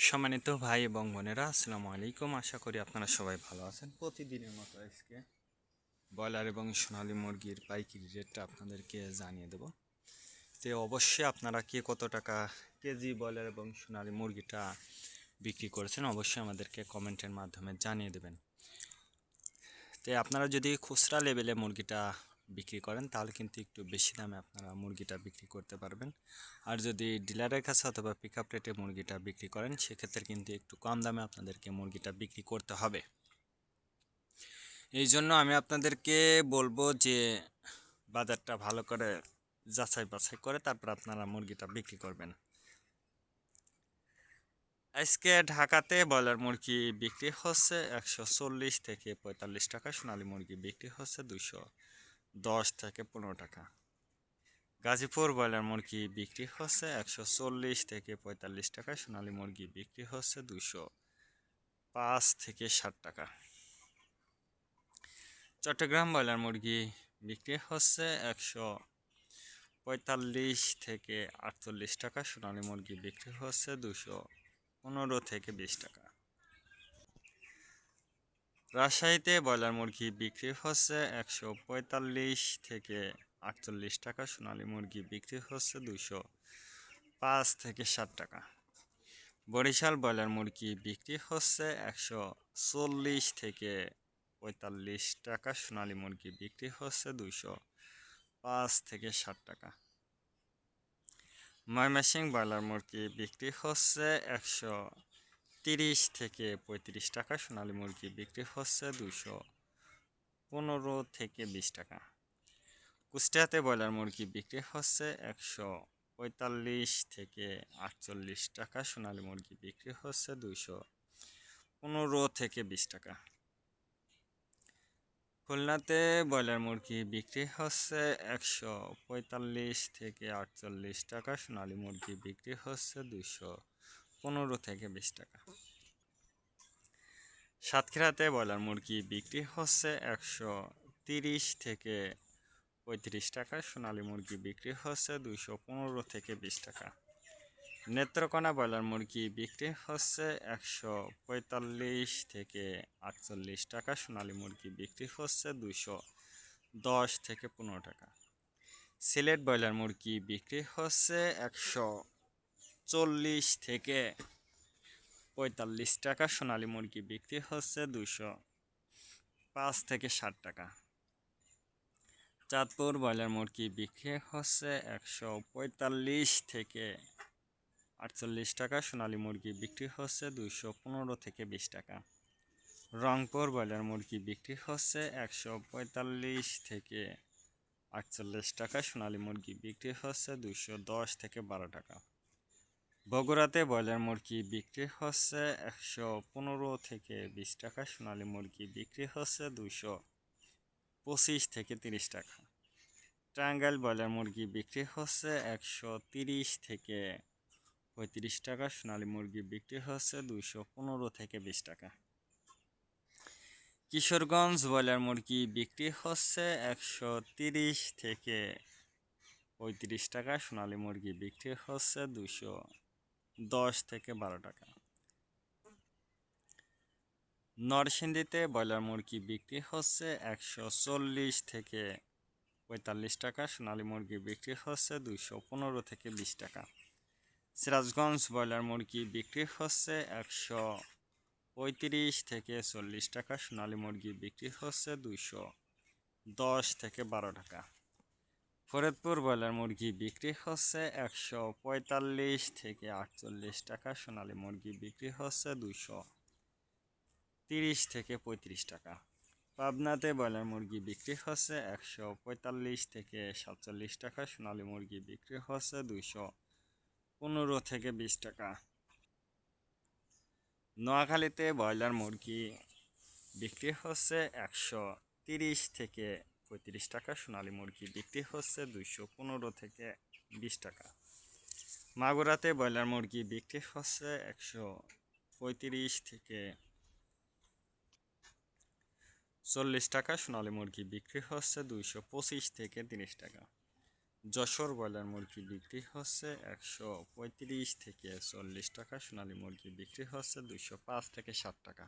সম্মানিত ভাই এবং বোনেরা, আসসালামু আলাইকুম। আশা করি আপনারা সবাই ভালো আছেন। প্রতিদিনের মতো আজকে ব্রয়লার এবং সোনালী মুরগির পাইকারি রেটটা আপনাদেরকে জানিয়ে দেব। তো অবশ্যই আপনারা কে কত টাকা কেজি ব্রয়লার এবং সোনালী মুরগিটা বিক্রি করেছেন অবশ্যই আমাদেরকে কমেন্টের মাধ্যমে জানিয়ে দেবেন। তো আপনারা যদি খুচরা লেভেলে মুরগিটা বিক্রি করেন তাহলে কিন্তু একটু বেশি দামে আপনারা মুরগিটা বিক্রি করতে পারবেন। আর যদি ডিলারের কাছে অথবা পিক আপ রেটে মুরগিটা বিক্রি করেন সেক্ষেত্রে কিন্তু একটু কম দামে আপনাদেরকে মুরগিটা বিক্রি করতে হবে। এই জন্য আমি আপনাদেরকে বলবো যে বাজারটা ভালো করে যাচাই বাছাই করে তারপর আপনারা মুরগিটা বিক্রি করবেন। আজকে ঢাকাতে ব্রয়লার মুরগি বিক্রি হচ্ছে 140 থেকে 45 টাকা, সোনালী মুরগি বিক্রি হচ্ছে 210 থেকে 15 টাকা। গাজীপুর ব্রয়লার মুরগি বিক্রি হচ্ছে 140 থেকে 45 টাকা, সোনালী মুরগি বিক্রি হচ্ছে 205 থেকে 60 টাকা। চট্টগ্রাম ব্রয়লার মুরগি বিক্রি হচ্ছে 145 থেকে 48 টাকা, সোনালী মুরগি বিক্রি হচ্ছে 215 থেকে 20 টাকা। রাজশাহীতে ব্রয়লার মুরগি বিক্রি হচ্ছে 145 থেকে 48 টাকা, সোনালী মুরগি বিক্রি হচ্ছে 205 থেকে 60 টাকা। বরিশাল ব্রয়লার মুরগি বিক্রি হচ্ছে 140 থেকে 45 টাকা, সোনালী মুরগি বিক্রি হচ্ছে 205 থেকে 60 টাকা। ময়মনসিংহ ব্রয়লার মুরগি বিক্রি হচ্ছে 130 থেকে 35 টাকা, সোনালী মুরগি বিক্রি হচ্ছে 215 থেকে 20 টাকা। কুষ্টিয়াতে ব্রয়লার মুরগি বিক্রি হচ্ছে 145 থেকে 48 টাকা, সোনালী মুরগি বিক্রি হচ্ছে 215 থেকে 20 টাকা। খুলনাতে ব্রয়লার মুরগি বিক্রি হচ্ছে 145 থেকে 48 টাকা, সোনালী মুরগি বিক্রি হচ্ছে 215 থেকে 20 টাকা। সাতক্ষীরাতে ব্রয়লার মুরগি বিক্রি হচ্ছে 130 থেকে 35 টাকা, সোনালী মুরগি বিক্রি হচ্ছে 215 থেকে 20 টাকা। নেত্রকোনা ব্রয়লার মুরগি বিক্রি হচ্ছে 145 থেকে 48 টাকা, সোনালী মুরগি বিক্রি হচ্ছে 210 থেকে 15 টাকা। সিলেট ব্রয়লার মুরগি বিক্রি হচ্ছে 140 থেকে 45 টাকা, সোনালী মুরগি বিক্রি হচ্ছে 205 থেকে 60 টাকা। চাঁদপুর ব্রয়লার মুরগি বিক্রি হচ্ছে 145 থেকে 48 টাকা, সোনালী মুরগি বিক্রি হচ্ছে 215 থেকে 20 টাকা। রংপুর ব্রয়লার মুরগি বিক্রি হচ্ছে 145 থেকে 48 টাকা, সোনালী মুরগি বিক্রি হচ্ছে 210 থেকে 12 টাকা। বগুড়াতে ব্রয়লার মুরগি বিক্রি হচ্ছে 115 থেকে 20 টাকা, সোনালী মুরগি বিক্রি হচ্ছে 225 থেকে 30 টাকা। টাঙ্গাইল ব্রয়লার মুরগি বিক্রি হচ্ছে 130 থেকে 35 টাকা, সোনালী মুরগি বিক্রি হচ্ছে 215 থেকে 20 টাকা। কিশোরগঞ্জ ব্রয়লার মুরগি বিক্রি হচ্ছে 130 থেকে 35 টাকা, সোনালী মুরগি বিক্রি হচ্ছে 210 থেকে 12 টাকা। নরসিংদীতে ব্রয়লার মুরগি বিক্রি হচ্ছে 140 থেকে 45 টাকা, সোনালী মুরগি বিক্রি হচ্ছে 215 থেকে 20 টাকা। সিরাজগঞ্জ ব্রয়লার মুরগি বিক্রি হচ্ছে 135 থেকে 40 টাকা, সোনালী মুরগি বিক্রি হচ্ছে 210 থেকে 12 টাকা। ফরিদপুর ব্রয়লার মুরগি বিক্রি হচ্ছে 145 থেকে 48 টাকা, সোনালী মুরগি বিক্রি হচ্ছে 230 থেকে 35 টাকা। পাবনাতে ব্রয়লার মুরগি বিক্রি হচ্ছে 145 থেকে 47 টাকা, সোনালী মুরগি বিক্রি হচ্ছে 215 থেকে 20 টাকা। নোয়াখালীতে ব্রয়লার মুরগি বিক্রি হচ্ছে 130 থেকে 35 টাকা, সোনালী মুরগি বিক্রি হচ্ছে 215 থেকে 20 টাকা। মাগুরাতে ব্রয়লার মুরগি বিক্রি হচ্ছে 135 থেকে 40 টাকা, সোনালী মুরগি বিক্রি হচ্ছে 225 থেকে 30 টাকা। যশোর ব্রয়লার মুরগি বিক্রি হচ্ছে 135 থেকে 40 টাকা, সোনালী মুরগি বিক্রি হচ্ছে 205 থেকে 60 টাকা।